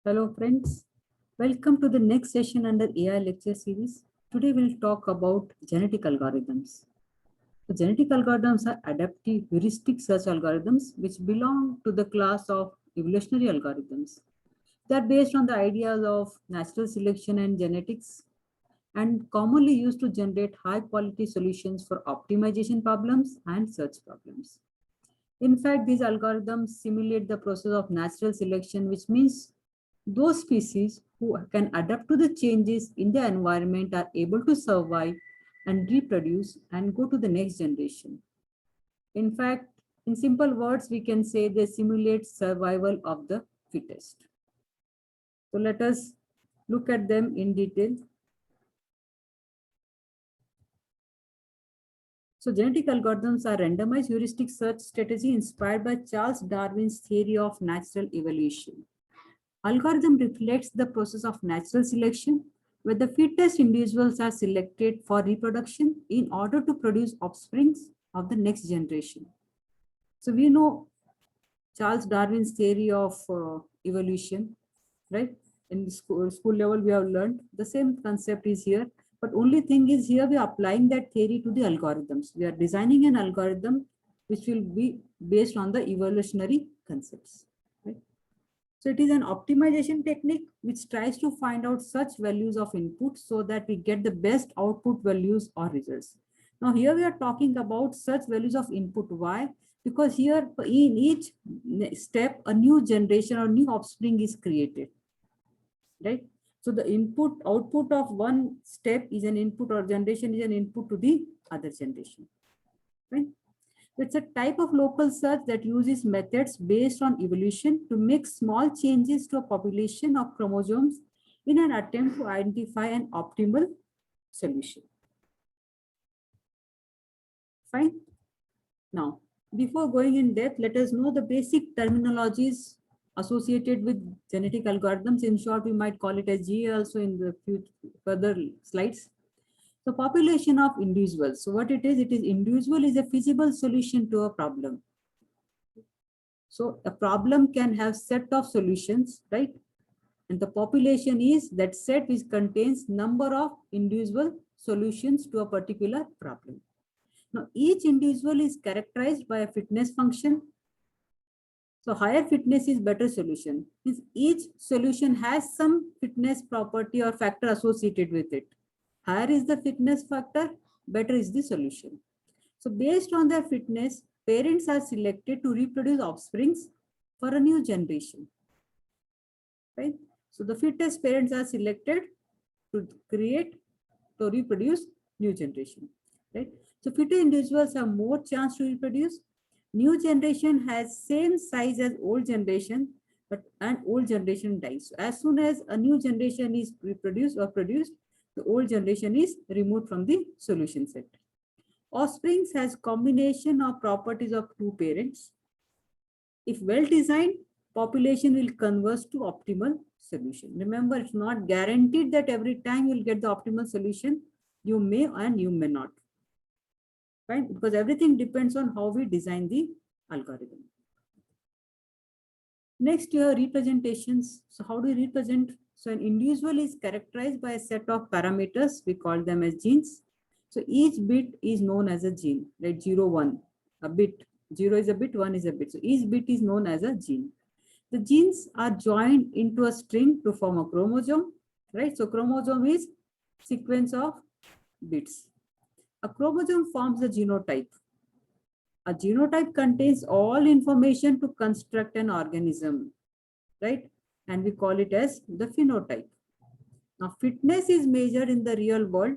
Hello friends, welcome to the next session under AI lecture series. Today we'll talk about genetic algorithms. So genetic algorithms are adaptive heuristic search algorithms which belong to the class of evolutionary algorithms. They are based on the ideas of natural selection and genetics and commonly used to generate high quality solutions for optimization problems and search problems. In fact, these algorithms simulate the process of natural selection, which means those species who can adapt to the changes in the environment are able to survive and reproduce and go to the next generation. In fact, in simple words, we can say they simulate survival of the fittest. So let us look at them in detail. So genetic algorithms are randomized heuristic search strategy inspired by Charles Darwin's theory of natural evolution. Algorithm reflects the process of natural selection, where the fittest individuals are selected for reproduction in order to produce offsprings of the next generation. So we know Charles Darwin's theory of evolution, right? In school level, we have learned the same concept is here, but only thing is here we are applying that theory to the algorithms. We are designing an algorithm which will be based on the evolutionary concepts. Right? So it is an optimization technique which tries to find out such values of input so that we get the best output values or results. Now here we are talking about such values of input. Why? Because here in each step, a new generation or new offspring is created, right? So the input output of one step is an input or generation is an input to the other generation, right? It's a type of local search that uses methods based on evolution to make small changes to a population of chromosomes in an attempt to identify an optimal solution. Fine. Now, before going in depth, let us know the basic terminologies associated with genetic algorithms. In short, we might call it as GA also in the further slides. The population of individuals. So what it is individual is a feasible solution to a problem. So a problem can have set of solutions, right? And the population is that set which contains number of individual solutions to a particular problem. Now each individual is characterized by a fitness function. So higher fitness is better solution. Means each solution has some fitness property or factor associated with it. Higher is the fitness factor, better is the solution. So based on their fitness, parents are selected to reproduce offsprings for a new generation. Right? So the fittest parents are selected to reproduce new generation. Right? So fitter individuals have more chance to reproduce. New generation has same size as old generation, but an old generation dies. So as soon as a new generation is reproduced or produced, the old generation is removed from the solution set. Offsprings has combination of properties of two parents. If well designed, population will converge to optimal solution. Remember, it's not guaranteed that every time you'll get the optimal solution. You may and you may not. Right? Because everything depends on how we design the algorithm. Next, you have representations. So how do you represent? So an individual is characterized by a set of parameters. We call them as genes. So each bit is known as a gene, right? 0, 1, a bit. 0 is a bit, 1 is a bit. So each bit is known as a gene. The genes are joined into a string to form a chromosome, right? So chromosome is sequence of bits. A chromosome forms a genotype. A genotype contains all information to construct an organism, right? And we call it as the phenotype. Now, fitness is measured in the real world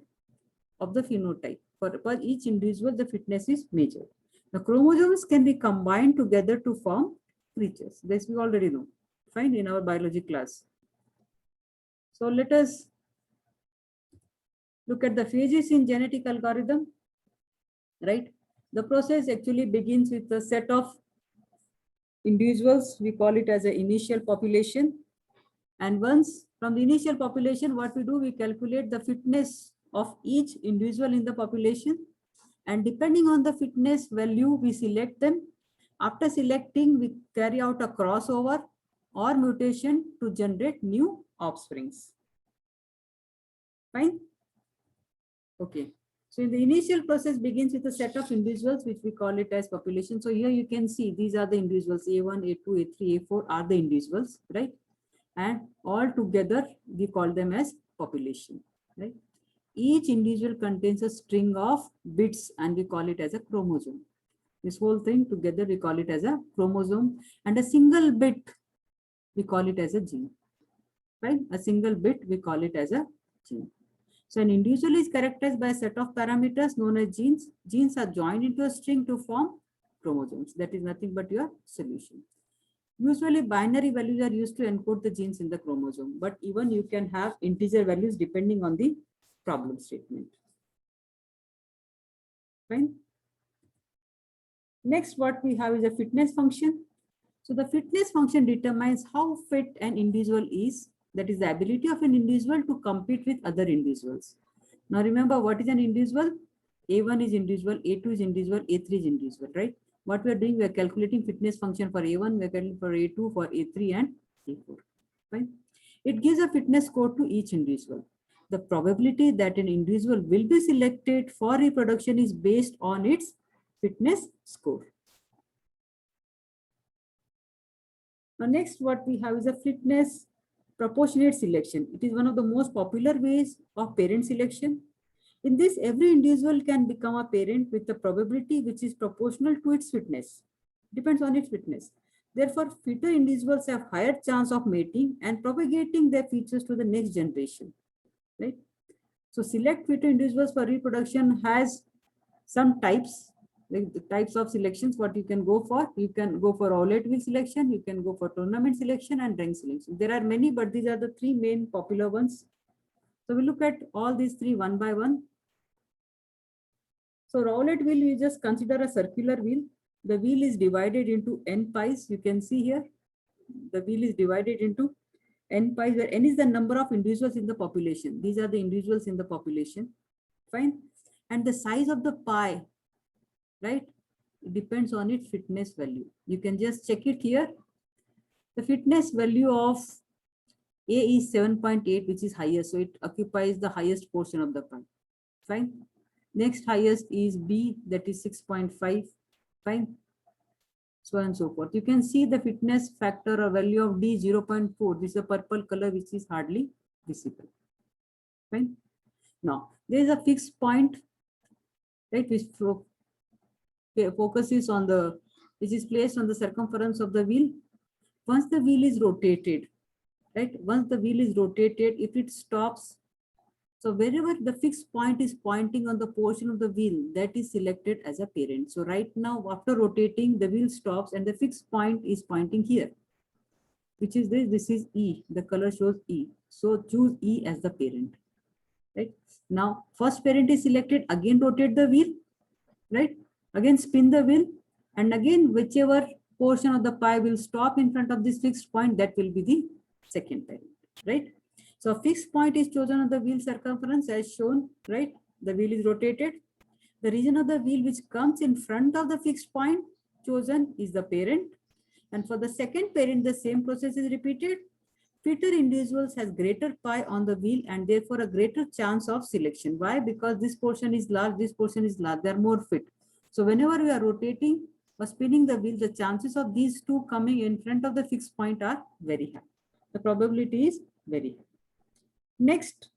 of the phenotype. For each individual, the fitness is measured. The chromosomes can be combined together to form creatures. This we already know, fine, in our biology class. So let us look at the phases in genetic algorithm, right? The process actually begins with a set of individuals. We call it as an initial population. And once from the initial population, what we do, we calculate the fitness of each individual in the population. And depending on the fitness value, we select them. After selecting, we carry out a crossover. or mutation to generate new offsprings. Fine. Okay. So in the initial process begins with a set of individuals, which we call it as population. So here you can see these are the individuals, A1, A2, A3, A4 are the individuals, right? And all together we call them as population, right? Each individual contains a string of bits and we call it as a chromosome. This whole thing together we call it as a chromosome, and a single bit we call it as a gene, right? A single bit we call it as a gene. So an individual is characterized by a set of parameters known as genes. Genes are joined into a string to form chromosomes. That is nothing but your solution. Usually binary values are used to encode the genes in the chromosome, but even you can have integer values depending on the problem statement. Fine. Next, what we have is a fitness function. So the fitness function determines how fit an individual is, that is the ability of an individual to compete with other individuals. Now remember, what is an individual? A1 is individual, A2 is individual, A3 is individual, right? What we are doing, we are calculating fitness function for A1, we are calculating for A2, for A3 and A4, right? It gives a fitness score to each individual. The probability that an individual will be selected for reproduction is based on its fitness score. Now next, what we have is a fitness proportionate selection. It is one of the most popular ways of parent selection. In this, every individual can become a parent with a probability which is proportional to its fitness. Depends on its fitness. Therefore, fitter individuals have higher chance of mating and propagating their features to the next generation. Right? So select fitter individuals for reproduction has some types, like the types of selections what you can go for. You can go for Rowlett wheel selection, you can go for tournament selection and rank selection. There are many, but these are the three main popular ones. So we look at all these three one by one. So Rowlett wheel, you just consider a circular wheel. The wheel is divided into n pies. You can see here, the wheel is divided into n pies, where n is the number of individuals in the population. These are the individuals in the population. Fine. And the size of the pie, right? It depends on its fitness value. You can just check it here. The fitness value of A is 7.8, which is highest. So it occupies the highest portion of the pie. Fine. Next highest is B, that is 6.5. Fine. So on and so forth. You can see the fitness factor or value of D 0.4. This is a purple color which is hardly visible. Fine. Now there is a fixed point, right, which focuses on the, which is placed on the circumference of the wheel. Once the wheel is rotated, right? Once the wheel is rotated, if it stops, so wherever the fixed point is pointing on the portion of the wheel, that is selected as a parent. So right now, after rotating, the wheel stops and the fixed point is pointing here, which is this. This is E. The color shows E. So choose E as the parent. Right now, first parent is selected. Again, rotate the wheel. Right. Again, spin the wheel, and again, whichever portion of the pie will stop in front of this fixed point, that will be the second parent. Right. So a fixed point is chosen on the wheel circumference as shown, right? The wheel is rotated. The region of the wheel which comes in front of the fixed point chosen is the parent. And for the second parent, the same process is repeated. Fitter individuals has greater pie on the wheel and therefore a greater chance of selection. Why? Because this portion is large, this portion is large, they're more fit. So whenever we are rotating or spinning the wheel, the chances of these two coming in front of the fixed point are very high. The probability is very high. Next,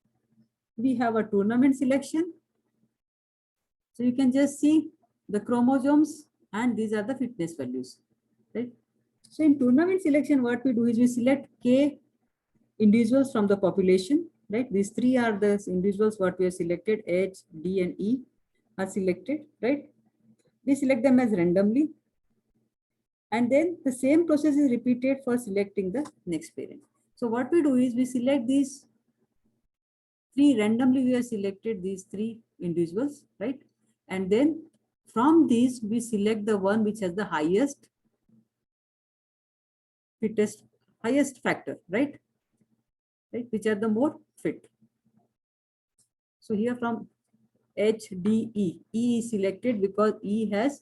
we have a tournament selection. So you can just see the chromosomes and these are the fitness values, right? So in tournament selection, what we do is we select K individuals from the population, right? These three are the individuals what we have selected, H, D and E are selected, right? We select them as randomly. And then the same process is repeated for selecting the next parent. So what we do is we select these three randomly, we have selected these three individuals, right? And then from these, we select the one which has the highest fittest, highest factor, right? Right, which are the more fit. So here from H, D, E, E is selected because E has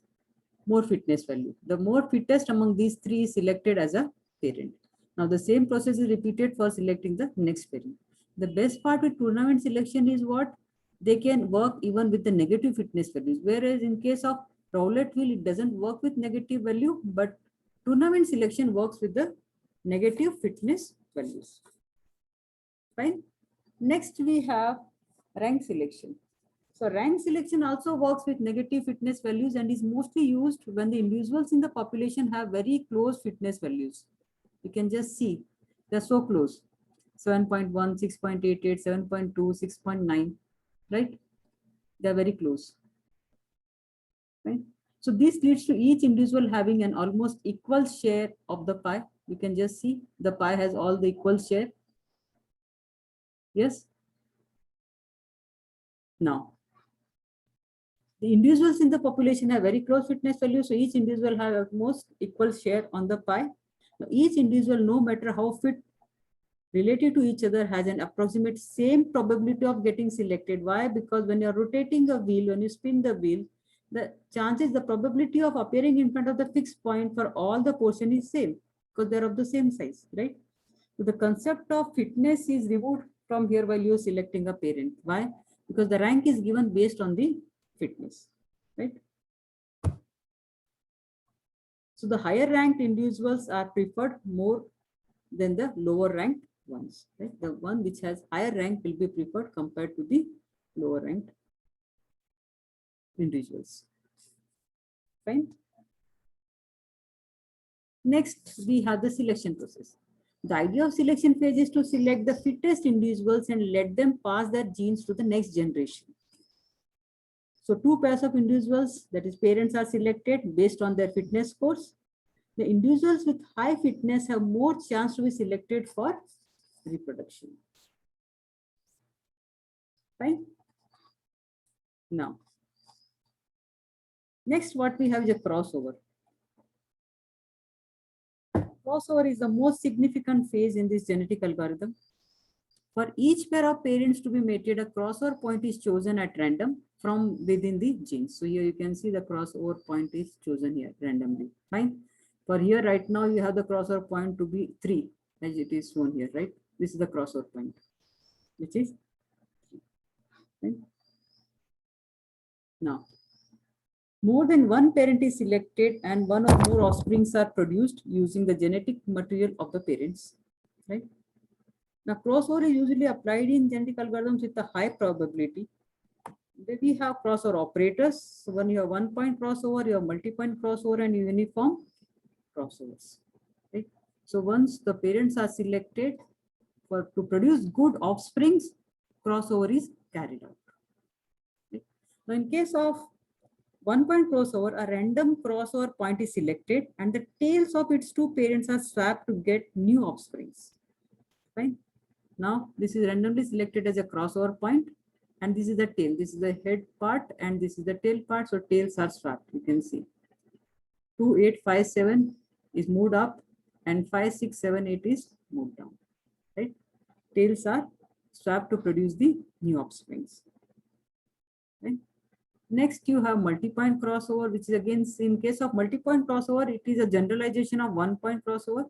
more fitness value. The more fittest among these three is selected as a parent. Now the same process is repeated for selecting the next parent. The best part with tournament selection is what? They can work even with the negative fitness values. Whereas in case of roulette wheel, it doesn't work with negative value, but tournament selection works with the negative fitness values. Fine. Next, we have rank selection. So rank selection also works with negative fitness values and is mostly used when the individuals in the population have very close fitness values. You can just see they're so close. 7.1, 6.88, 7.2, 6.9, right? They're very close. Right? So this leads to each individual having an almost equal share of the pie. You can just see the pie has all the equal share. Yes. Now, the individuals in the population have very close fitness values, so each individual have almost equal share on the pie. Now, each individual, no matter how fit, relative to each other, has an approximate same probability of getting selected. Why? Because when you're rotating a wheel, when you spin the wheel, the chances, the probability of appearing in front of the fixed point for all the portion is same because they're of the same size, right? So the concept of fitness is removed from here while you're selecting a parent. Why? Because the rank is given based on the fitness, right? So the higher ranked individuals are preferred more than the lower ranked ones, right? The one which has higher rank will be preferred compared to the lower ranked individuals. Fine. Next, we have the selection process. The idea of selection phase is to select the fittest individuals and let them pass their genes to the next generation. So two pairs of individuals, that is parents, are selected based on their fitness scores. The individuals with high fitness have more chance to be selected for reproduction. Fine. Now, next what we have is a crossover. Crossover is the most significant phase in this genetic algorithm. For each pair of parents to be mated, a crossover point is chosen at random from within the genes. So here you can see the crossover point is chosen here randomly. Fine. For here right now you have the crossover point to be 3 as it is shown here, right? This is the crossover point, which is 3. Now, more than one parent is selected and one or more offsprings are produced using the genetic material of the parents, right? Now, crossover is usually applied in genetic algorithms with a high probability. Then we have crossover operators. So when you have 1-point crossover, you have multi-point crossover and uniform crossovers, right? So once the parents are selected to produce good offsprings, crossover is carried out. Right? Now, in case of 1-point crossover, a random crossover point is selected and the tails of its two parents are swapped to get new offsprings. Fine. Now, this is randomly selected as a crossover point, and this is the tail. This is the head part, and this is the tail part. So tails are swapped. You can see 2, 8, 5, 7 is moved up, and 5, 6, 7, 8 is moved down. Right? Tails are swapped to produce the new offsprings. Right? Next, you have multi-point crossover, which is again, in case of multi-point crossover, it is a generalization of 1-point crossover,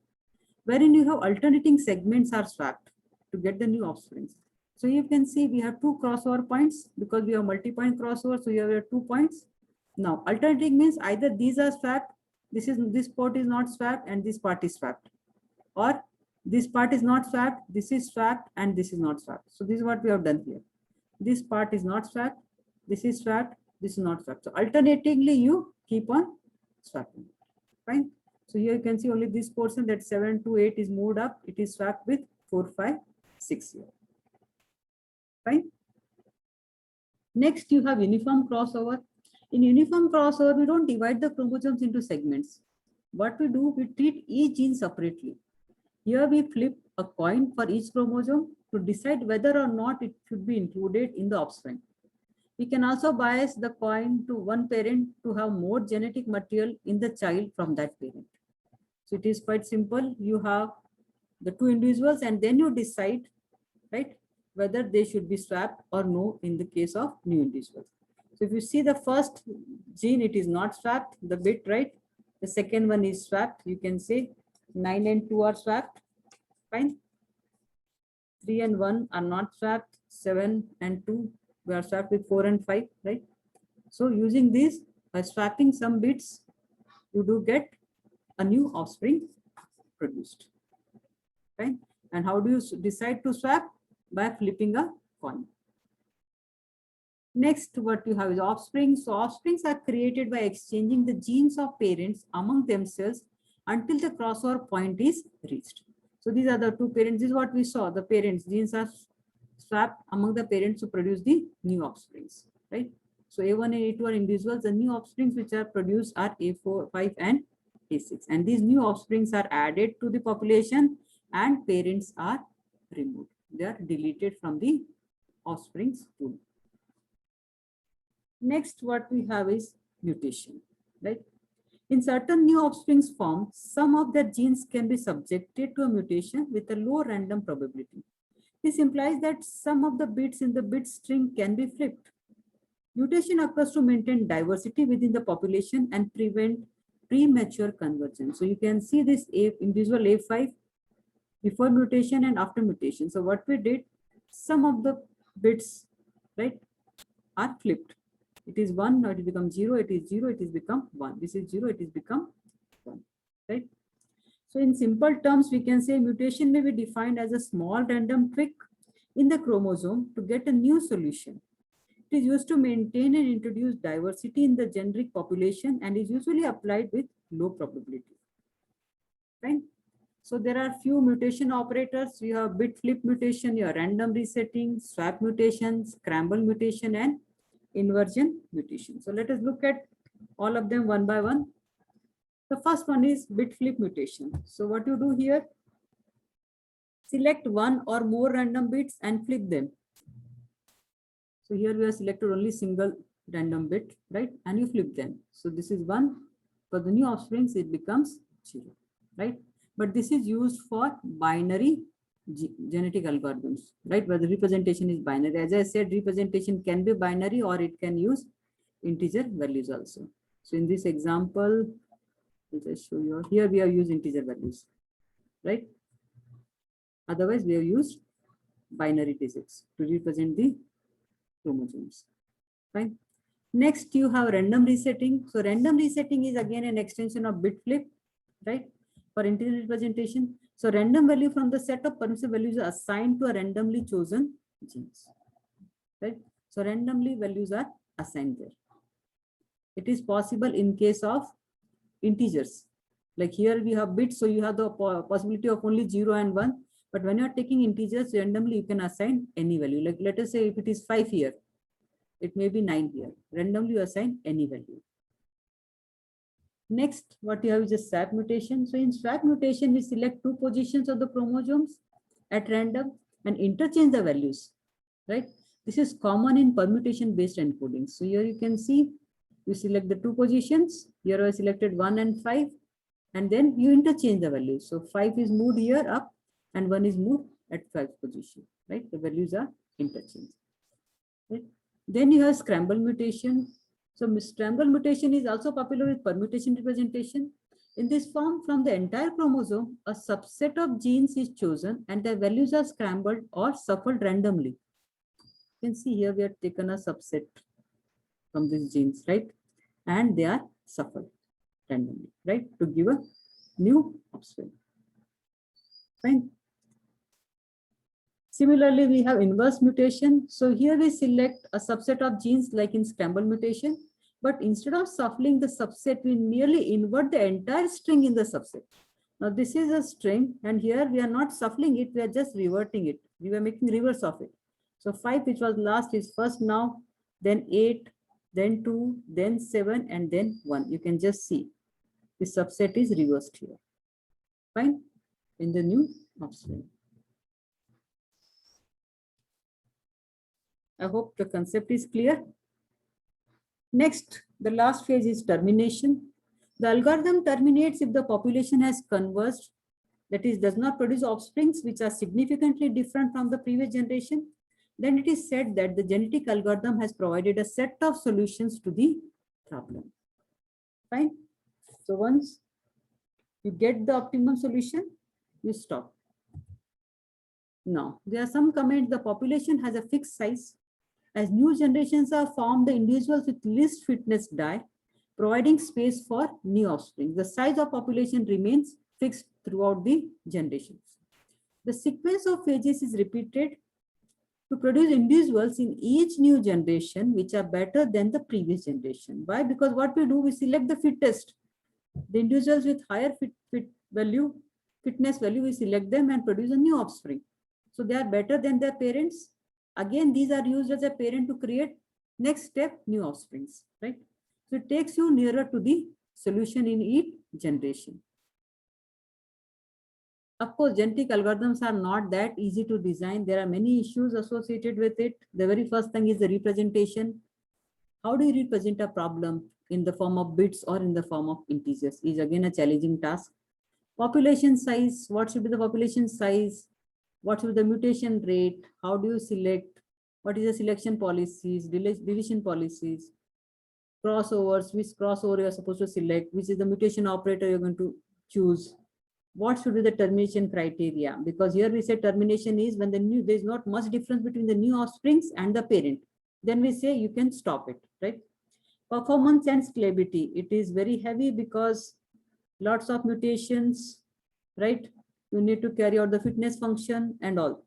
wherein you have alternating segments are swapped to get the new offsprings. So you can see we have 2 crossover points because we have multi-point crossover. So you have 2 points. Now, alternating means either these are swapped, this part is not swapped, and this part is swapped, or this part is not swapped, this is swapped, and this is not swapped. So this is what we have done here. This part is not swapped, this is swapped, this is not swapped. So alternatingly, you keep on swapping. Fine. So here you can see only this portion, that 7 to 8 is moved up. It is swapped with 4, 5, 6 here. Fine. Next, you have uniform crossover. In uniform crossover, we don't divide the chromosomes into segments. What we do, we treat each gene separately. Here we flip a coin for each chromosome to decide whether or not it should be included in the offspring. We can also bias the coin to one parent to have more genetic material in the child from that parent. So it is quite simple. You have the 2 individuals and then you decide, right, whether they should be swapped or no in the case of new individuals. So if you see the first gene, it is not swapped, the bit, right? The second one is swapped. You can say 9 and 2 are swapped. Fine. 3 and 1 are not swapped. 7 and 2 we are swapped with 4 and 5, right? So using this, by swapping some bits, you do get a new offspring produced. Right? And how do you decide to swap? By flipping a coin. Next, what you have is offspring. So offsprings are created by exchanging the genes of parents among themselves until the crossover point is reached. So these are the two parents. This is what we saw. The parents genes are swapped among the parents to produce the new offsprings, right? So A1 and A2 are individuals. The new offsprings which are produced are A4, 5, and A6. And these new offsprings are added to the population and parents are removed. They are deleted from the offsprings pool. Next, what we have is mutation, right? In certain new offsprings form, some of their genes can be subjected to a mutation with a low random probability. This implies that some of the bits in the bit string can be flipped. Mutation occurs to maintain diversity within the population and prevent premature convergence. So you can see this individual A5 before mutation and after mutation. So what we did, some of the bits, right, are flipped. It is 1, now it becomes 0, it is 0, it is become 1. This is 0, it is become 1, right? So in simple terms, we can say mutation may be defined as a small random tweak in the chromosome to get a new solution. It is used to maintain and introduce diversity in the generic population and is usually applied with low probability, right? So there are few mutation operators. You have bit flip mutation, your random resetting, swap mutation, scramble mutation, and inversion mutation. So let us look at all of them one by one. The first one is bit flip mutation. So what you do here, select one or more random bits and flip them. So here we have selected only single random bit, right? And you flip them. So this is 1. For the new offsprings, it becomes 0, right? But this is used for binary genetic algorithms, right? Where the representation is binary. As I said, representation can be binary or it can use integer values also. So in this example, let us show you. Here we have used integer values, right? Otherwise, we have used binary digits to represent the chromosomes. Fine. Next, you have random resetting. So random resetting is again an extension of bit flip, right? For integer representation. So random value from the set of permissive values are assigned to a randomly chosen genes, right? So randomly values are assigned there. It is possible in case of integers. Like here we have bits, so you have the possibility of only 0 and 1. But when you are taking integers randomly, you can assign any value. Like let us say if it is 5 here, it may be 9 here. Randomly you assign any value. Next, what you have is a swap mutation. So in swap mutation, we select 2 positions of the chromosomes at random and interchange the values, right? This is common in permutation based encoding. So here you can see, you select the 2 positions. Here I selected 1 and 5, and then you interchange the values. So 5 is moved here up and 1 is moved at 5th position, right? The values are interchanged, right? Then you have scramble mutation. So scramble mutation is also popular with permutation representation. In this form, from the entire chromosome, a subset of genes is chosen and the values are scrambled or shuffled randomly. You can see here we have taken a subset from these genes, right? And they are shuffled randomly, right? To give a new offspring. Fine. Similarly, we have inverse mutation. So here we select a subset of genes like in scramble mutation, but instead of shuffling the subset, we merely invert the entire string in the subset. Now this is a string and here we are not shuffling it, we are just reverting it. We were making reverse of it. So 5, which was last, is first now, then 8, then 2, then 7, and then 1. You can just see this subset is reversed here. Fine. In the new offspring. I hope the concept is clear. Next, the last phase is termination. The algorithm terminates if the population has converged, that is, does not produce offsprings which are significantly different from the previous generation. Then it is said that the genetic algorithm has provided a set of solutions to the problem. Fine. So once you get the optimum solution, you stop. No, there are some comments. The population has a fixed size. As new generations are formed, the individuals with least fitness die, providing space for new offspring. The size of population remains fixed throughout the generations. The sequence of phases is repeated to produce individuals in each new generation which are better than the previous generation. Why? Because what we do, we select the fittest. The individuals with higher fitness value, we select them and produce a new offspring. So they are better than their parents. Again, these are used as a parent to create next step new offsprings, right? So it takes you nearer to the solution in each generation. Of course, genetic algorithms are not that easy to design. There are many issues associated with it. The very first thing is the representation. How do you represent a problem in the form of bits or in the form of integers is again a challenging task. Population size, what should be the population size? What should be the mutation rate? How do you select? What is the selection policies, deletion policies, crossovers, which crossover you are supposed to select, which is the mutation operator you're going to choose? What should be the termination criteria? Because here we say termination is when there's not much difference between the new offsprings and the parent. Then we say you can stop it, right? Performance and scalability. It is very heavy because lots of mutations, right? You need to carry out the fitness function and all.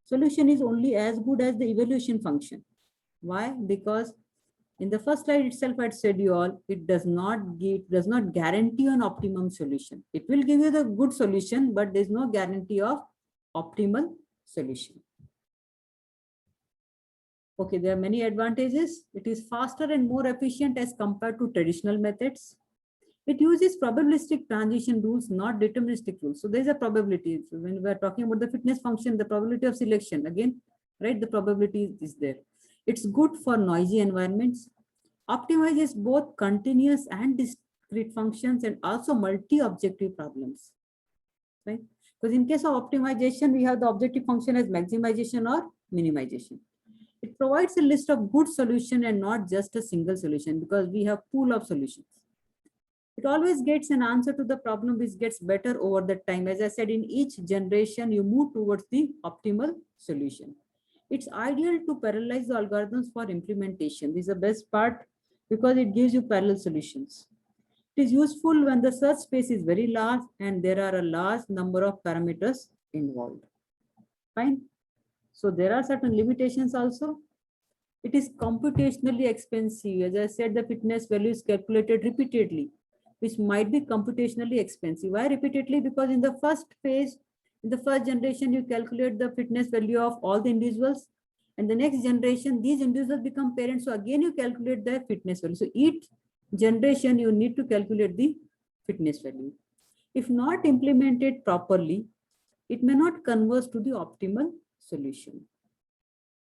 Solution is only as good as the evaluation function. Why? Because in the first slide itself, I said you all, it does not guarantee an optimum solution. It will give you the good solution, but there's no guarantee of optimal solution. Okay, there are many advantages. It is faster and more efficient as compared to traditional methods. It uses probabilistic transition rules, not deterministic rules. So there's a probability. So when we're talking about the fitness function, the probability of selection, again, right, the probability is there. It's good for noisy environments. Optimizes both continuous and discrete functions and also multi-objective problems, right? Because in case of optimization, we have the objective function as maximization or minimization. It provides a list of good solution and not just a single solution because we have pool of solutions. It always gets an answer to the problem which gets better over the time. As I said, in each generation, you move towards the optimal solution. It's ideal to parallelize the algorithms for implementation. This is the best part because it gives you parallel solutions. It is useful when the search space is very large and there are a large number of parameters involved. Fine. So there are certain limitations also. It is computationally expensive. As I said, the fitness value is calculated repeatedly, which might be computationally expensive. Why repeatedly? Because in the first phase, in the first generation, you calculate the fitness value of all the individuals. And the next generation, these individuals become parents. So again, you calculate their fitness value. So each generation, you need to calculate the fitness value. If not implemented properly, it may not converge to the optimal solution.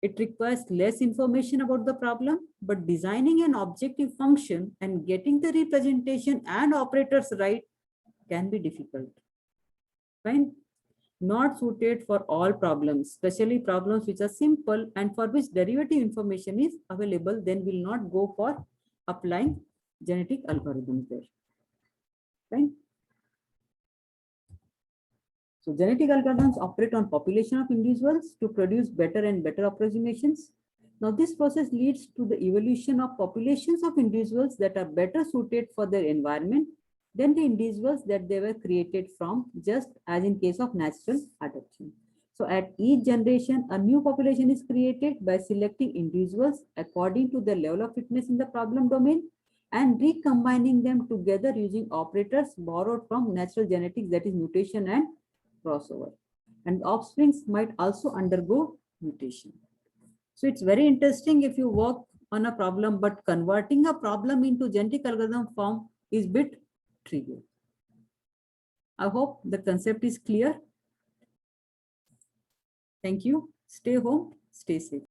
It requires less information about the problem, but designing an objective function and getting the representation and operators right can be difficult. Fine. Not suited for all problems, especially problems which are simple and for which derivative information is available, then will not go for applying genetic algorithms there. Fine. So genetic algorithms operate on population of individuals to produce better and better approximations. Now this process leads to the evolution of populations of individuals that are better suited for their environment than the individuals that they were created from, just as in case of natural adaptation. So at each generation, a new population is created by selecting individuals according to their level of fitness in the problem domain and recombining them together using operators borrowed from natural genetics, that is mutation and crossover. And offsprings might also undergo mutation. So it's very interesting if you work on a problem, but converting a problem into genetic algorithm form is a bit tricky. I hope the concept is clear. Thank you. Stay home, stay safe.